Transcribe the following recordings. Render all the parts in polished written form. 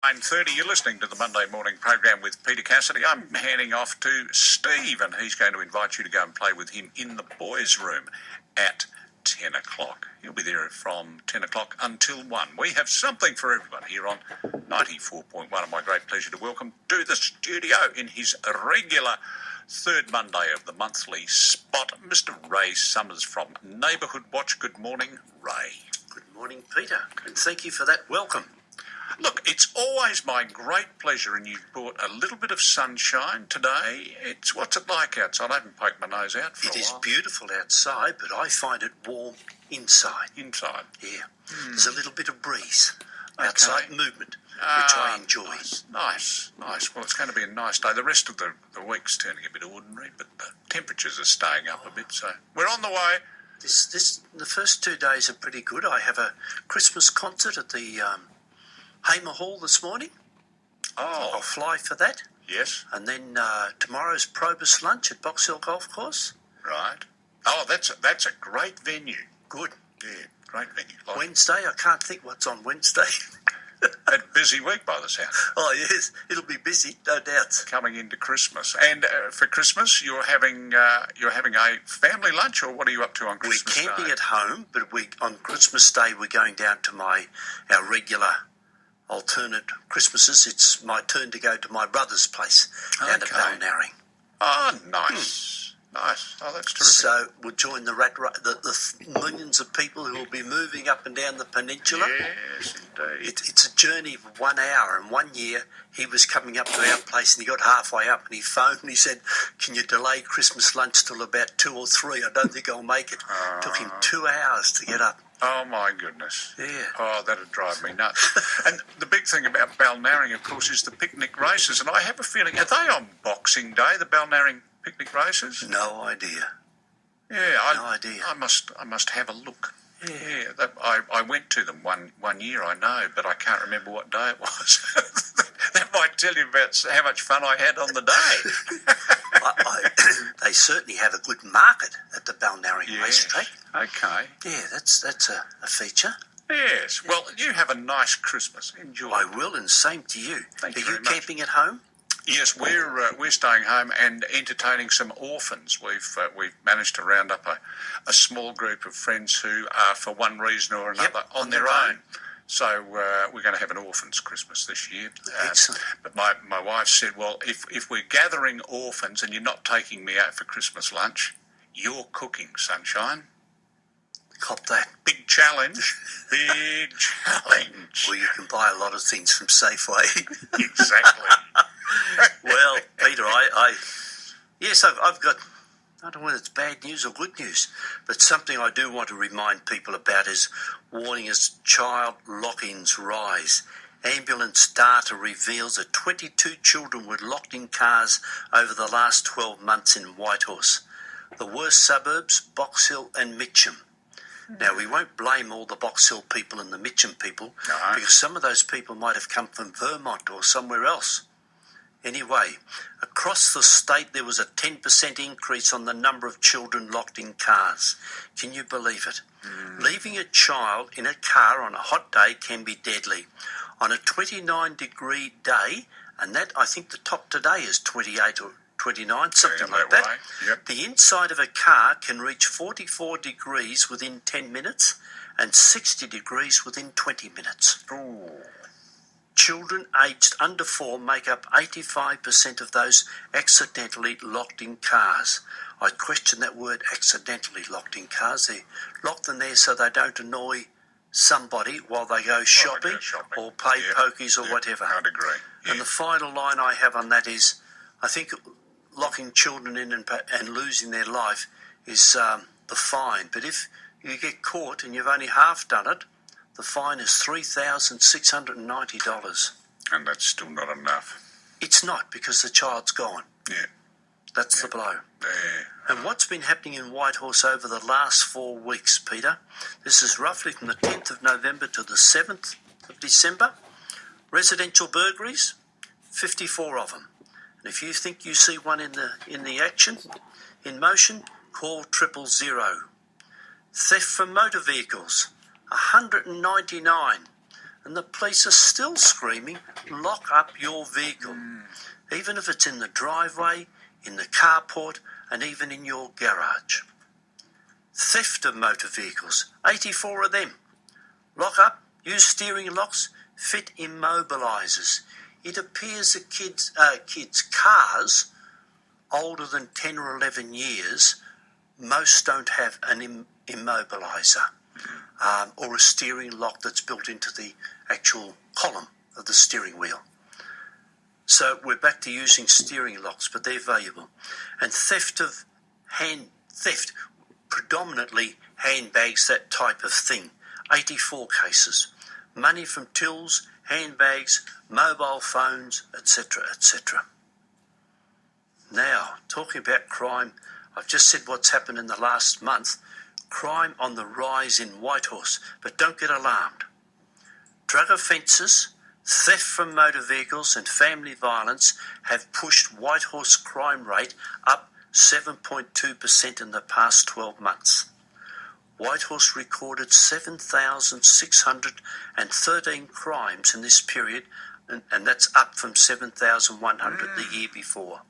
9:30, you're listening to the Monday morning program with Peter Cassidy. I'm handing off to Steve, and he's going to invite you to go and play with him in the boys' room at 10 o'clock. He'll be there from 10 o'clock until 1. We have something for everyone here on 94.1, and my great pleasure to welcome to the studio in his regular third Monday of the monthly spot, Mr. Ray Summers from Neighbourhood Watch. Good morning, Ray. Good morning, Peter, and thank you for that welcome. Look, it's always my great pleasure, and you've brought a little bit of sunshine today. What's it like outside? I haven't poked my nose out for a while. It is beautiful outside, but I find it warm inside. Inside? Yeah. There's a little bit of breeze, outside movement, which I enjoy. Nice. Well, it's going to be a nice day. The rest of the week's turning a bit ordinary, but the temperatures are staying up a bit, so we're on the way. The first 2 days are pretty good. I have a Christmas concert at the Hamer Hall this morning. Oh. I'll fly for that. Yes. And then tomorrow's Probus lunch at Box Hill Golf Course. Right. Oh, that's a great venue. Good. Yeah, great venue. Wednesday, I can't think what's on Wednesday. A busy week by the sound. Oh, yes, it'll be busy, no doubt. Coming into Christmas. And for Christmas, you're having a family lunch, or what are you up to on Christmas Day? We're camping at home, but on Christmas Day we're going down to our regular alternate Christmases. It's my turn to go to my brother's place down at Balnarring. Oh, nice. Nice. Oh, that's terrific. So we'll join the millions of people who will be moving up and down the peninsula. Yes, indeed. It's a journey of 1 hour, and 1 year he was coming up to our place and he got halfway up and he phoned and he said, "Can you delay Christmas lunch till about 2 or 3? I don't think I'll make it." Took him 2 hours to get up. Oh, my goodness. Yeah. Oh, that'd drive me nuts. And the big thing about Balnarring, of course, is the picnic races. And I have a feeling, are they on Boxing Day, the Balnarring picnic races? No idea. Yeah, no idea. I must have a look. Yeah. I went to them one year, I know, but I can't remember what day it was. That might tell you about how much fun I had on the day. They certainly have a good market at the Balnarring racetrack. Okay. Yeah, that's a feature. Yes. Well, you have a nice Christmas. Enjoy. I will, and same to you. Thank you Are very you much. camping at home? Yes, we're staying home and entertaining some orphans. We've managed to round up a small group of friends who are, for one reason or another, on their own. So we're going to have an orphans' Christmas this year. Excellent. But my wife said, well, if we're gathering orphans and you're not taking me out for Christmas lunch, you're cooking, sunshine. Cop that. Big challenge. Big challenge. Well, you can buy a lot of things from Safeway. Exactly. Well, Peter, I've got, I don't know whether it's bad news or good news, but something I do want to remind people about is warning as child lock-ins rise. Ambulance data reveals that 22 children were locked in cars over the last 12 months in Whitehorse. The worst suburbs, Box Hill and Mitcham. Now, we won't blame all the Box Hill people and the Mitcham people, because some of those people might have come from Vermont or somewhere else. Anyway, across the state there was a 10% increase on the number of children locked in cars. Can you believe it? Leaving a child in a car on a hot day can be deadly. On a 29-degree day, and that I think the top today is 28 or 29, something like that. Yep. The inside of a car can reach 44 degrees within 10 minutes and 60 degrees within 20 minutes. Ooh. Children aged under 4 make up 85% of those accidentally locked in cars. I question that word, accidentally locked in cars. They're locked in there so they don't annoy somebody while they go shopping, or play pokies or whatever. I'd agree. Yeah. And the final line I have on that is, I think locking children in and losing their life is the fine. But if you get caught and you've only half done it, the fine is $3,690. And that's still not enough. It's not, because the child's gone. Yeah. That's the blow. Yeah. And what's been happening in Whitehorse over the last 4 weeks, Peter? This is roughly from the 10th of November to the 7th of December. Residential burglaries, 54 of them. And if you think you see one in the action, in motion, call 000. Theft from motor vehicles, 199. and the police are still screaming, lock up your vehicle, even if it's in the driveway, in the carport, and even in your garage. Theft of motor vehicles, 84 of them. Lock up, use steering locks, fit immobilisers. It appears that kids' cars older than 10 or 11 years, most don't have an immobiliser or a steering lock that's built into the actual column of the steering wheel. So we're back to using steering locks, but they're valuable. And theft, predominantly handbags, that type of thing, 84 cases. Money from tills, handbags, mobile phones, etc., etc. Now, talking about crime, I've just said what's happened in the last month. Crime on the rise in Whitehorse, but don't get alarmed. Drug offences, theft from motor vehicles and family violence have pushed Whitehorse crime rate up 7.2% in the past 12 months. Whitehorse recorded 7,613 crimes in this period, and that's up from 7,100 the year before.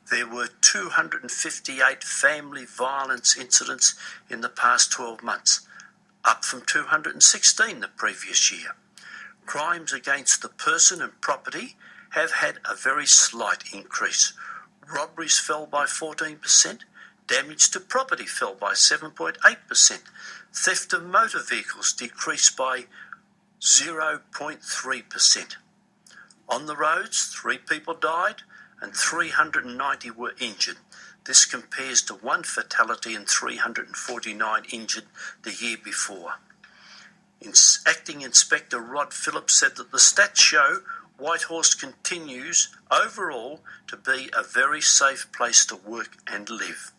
There were 258 family violence incidents in the past 12 months, up from 216 the previous year. Crimes against the person and property have had a very slight increase. Robberies fell by 14%, damage to property fell by 7.8%, theft of motor vehicles decreased by 0.3%. On the roads, 3 people died and 390 were injured. This compares to 1 fatality and 349 injured the year before. Acting Inspector Rod Phillips said that the stats show Whitehorse continues overall to be a very safe place to work and live.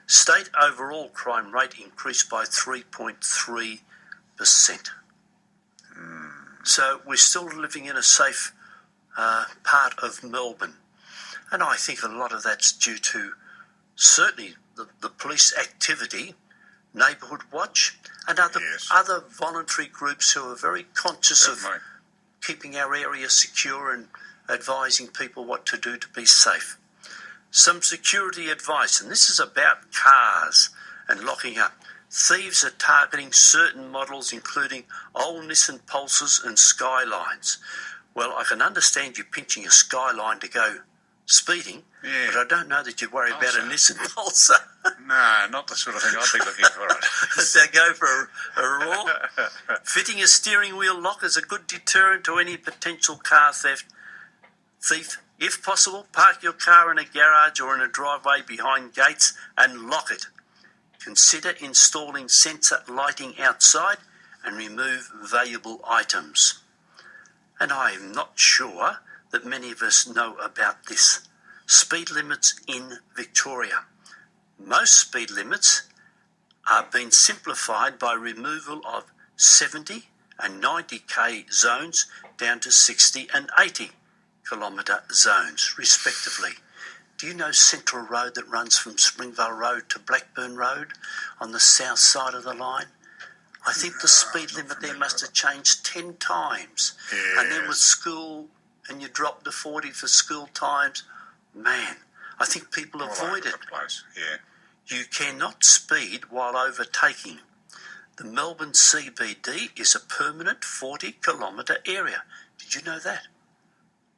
State overall crime rate increased by 3.3%. So we're still living in a safe part of Melbourne. And I think a lot of that's due to certainly the police activity, Neighbourhood Watch, and other voluntary groups who are very conscious of keeping our area secure and advising people what to do to be safe. Some security advice, and this is about cars and locking up. Thieves are targeting certain models, including old Nissan Pulsars and Skylines. Well, I can understand you pinching a Skyline to go speeding, but I don't know that you'd worry about a Nissan Pulsar. No, not the sort of thing I'd be looking for. So go for a roar. Fitting a steering wheel lock is a good deterrent to any potential car thief. If possible, park your car in a garage or in a driveway behind gates and lock it. Consider installing sensor lighting outside and remove valuable items. And I am not sure that many of us know about this. Speed limits in Victoria. Most speed limits are being simplified by removal of 70 and 90k zones down to 60 and 80 kilometre zones, respectively. Do you know Central Road that runs from Springvale Road to Blackburn Road on the south side of the line? I think the speed limit there must have changed 10 times. Yes. And then with school, and you drop to 40 for school times, man, I think people avoid it. You cannot speed while overtaking. The Melbourne CBD is a permanent 40-kilometre area. Did you know that?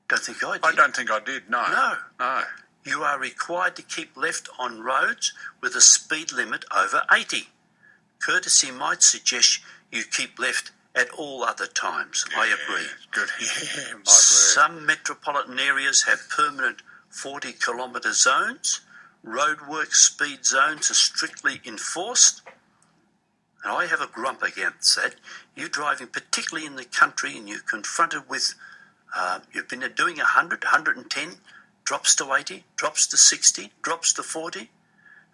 Don't think I did. I don't think I did, no. No. You are required to keep left on roads with a speed limit over 80. Courtesy might suggest you keep left at all other times. I agree. Good. Some metropolitan areas have permanent 40-kilometre zones. Roadwork speed zones are strictly enforced. And I have a grump against that. You're driving, particularly in the country, and you're confronted with, you've been doing 100, 110, drops to 80, drops to 60, drops to 40,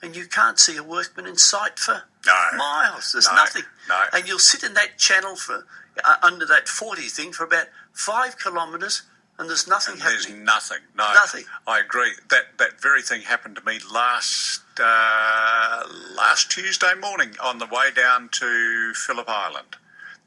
and you can't see a workman in sight for miles. There's nothing. No. And you'll sit in that channel for under that 40 thing for about 5 kilometres, and there's nothing happening. There's nothing. No. Nothing. I agree. That very thing happened to me last Tuesday morning on the way down to Phillip Island.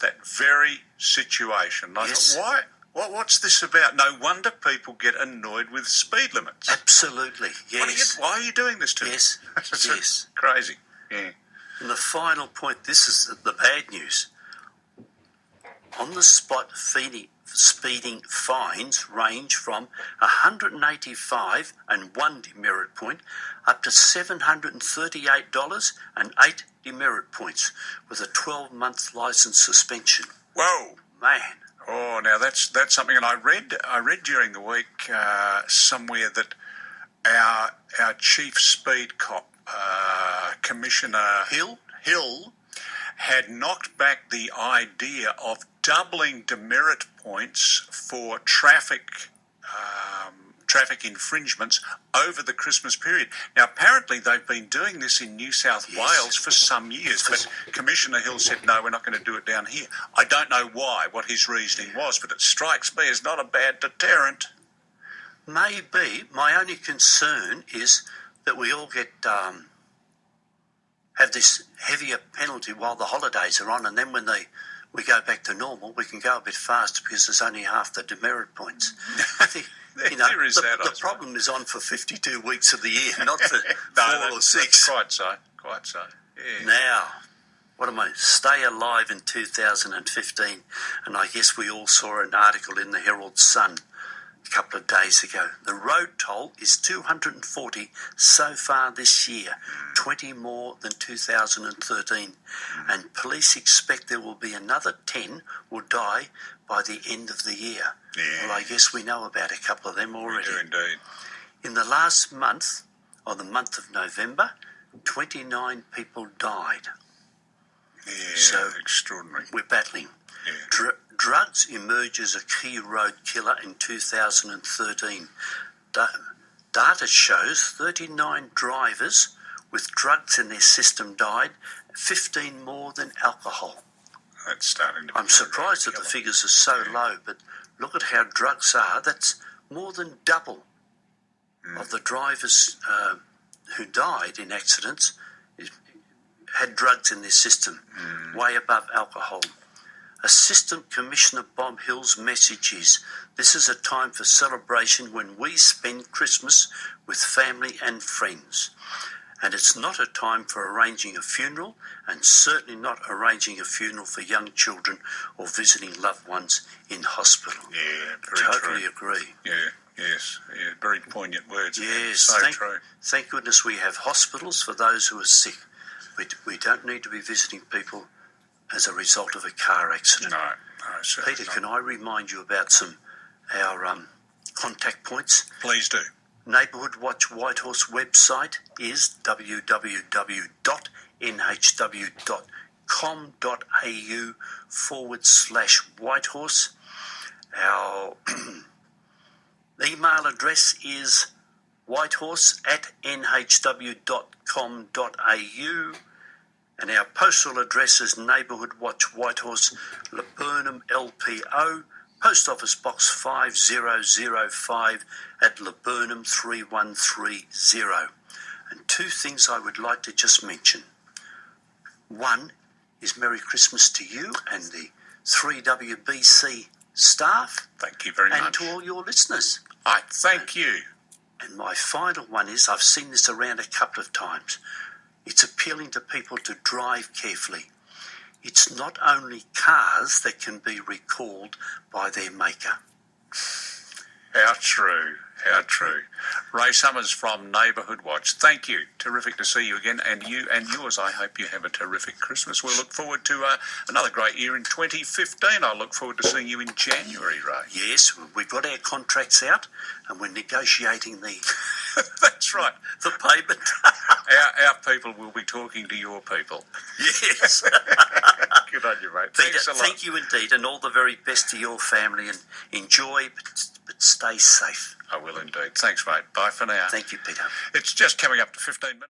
That very situation. I Yes. thought, what's this about? No wonder people get annoyed with speed limits. Absolutely, yes. Why are you doing this to me? Yes, yes. Crazy. Yeah. And the final point, this is the bad news. On the spot, speeding fines range from 185 and 1 demerit point up to $738 and 8 demerit points with a 12-month licence suspension. Whoa. Man. Oh, now that's something, and I read during the week somewhere that our chief speed cop, Commissioner Hill? had knocked back the idea of doubling demerit points for traffic infringements over the Christmas period. Now, apparently they've been doing this in New South Wales for some years, but Commissioner Hill said, no, we're not going to do it down here. I don't know what his reasoning was, but it strikes me as not a bad deterrent. Maybe. My only concern is that we all get have this heavier penalty while the holidays are on, and then when we go back to normal, we can go a bit faster because there's only half the demerit points. I think, the problem is on for 52 weeks of the year, not for 4 or 6. Quite so. Yeah. Now, what am I? Stay alive in 2015, and I guess we all saw an article in the Herald Sun a couple of days ago. The road toll is 240 so far this year, 20 more than 2013, and police expect there will be another 10 will die by the end of the year. Yeah. Well, I guess we know about a couple of them already. We do indeed. In the last month, or the month of November, 29 people died. Yeah, So extraordinary. we're battling. Yeah. Drugs emerge as a key road killer in 2013. Data shows 39 drivers with drugs in their system died, 15 more than alcohol. That's starting to be I'm surprised that the figures are so low, but look at how drugs are. That's more than double of the drivers who died in accidents had drugs in their system, way above alcohol. Assistant Commissioner Bob Hill's message is, this is a time for celebration when we spend Christmas with family and friends. And it's not a time for arranging a funeral, and certainly not arranging a funeral for young children or visiting loved ones in hospital. Yeah, very Totally true. agree. Yeah, yes, yeah, very poignant words. Yes, so true. Thank goodness we have hospitals for those who are sick. We don't need to be visiting people as a result of a car accident. No, certainly Peter, not. can I remind you about our contact points? Please do. Neighbourhood Watch Whitehorse website is www.nhw.com.au/Whitehorse. Our email address is whitehorse@nhw.com.au, and our postal address is Neighbourhood Watch Whitehorse, Laburnum LPO, Post Office Box 5005 at Laburnum 3130. And 2 things I would like to just mention. One is Merry Christmas to you and the 3WBC staff. Thank you very and much. to all your listeners. I thank you. And my final one is, I've seen this around a couple of times. It's appealing to people to drive carefully. It's not only cars that can be recalled by their maker. How true. How true. Ray Summers from Neighbourhood Watch. Thank you. Terrific to see you again. And you and yours, I hope you have a terrific Christmas. We'll look forward to another great year in 2015. I look forward to seeing you in January, Ray. Yes, we've got our contracts out and we're negotiating the That's right. the payment. Our people will be talking to your people. Yes. Good on you, mate. Peter, Thanks a lot. thank you indeed, and all the very best to your family, and enjoy, but stay safe. I will indeed. Thanks, mate. Bye for now. Thank you, Peter. It's just coming up to 15 minutes.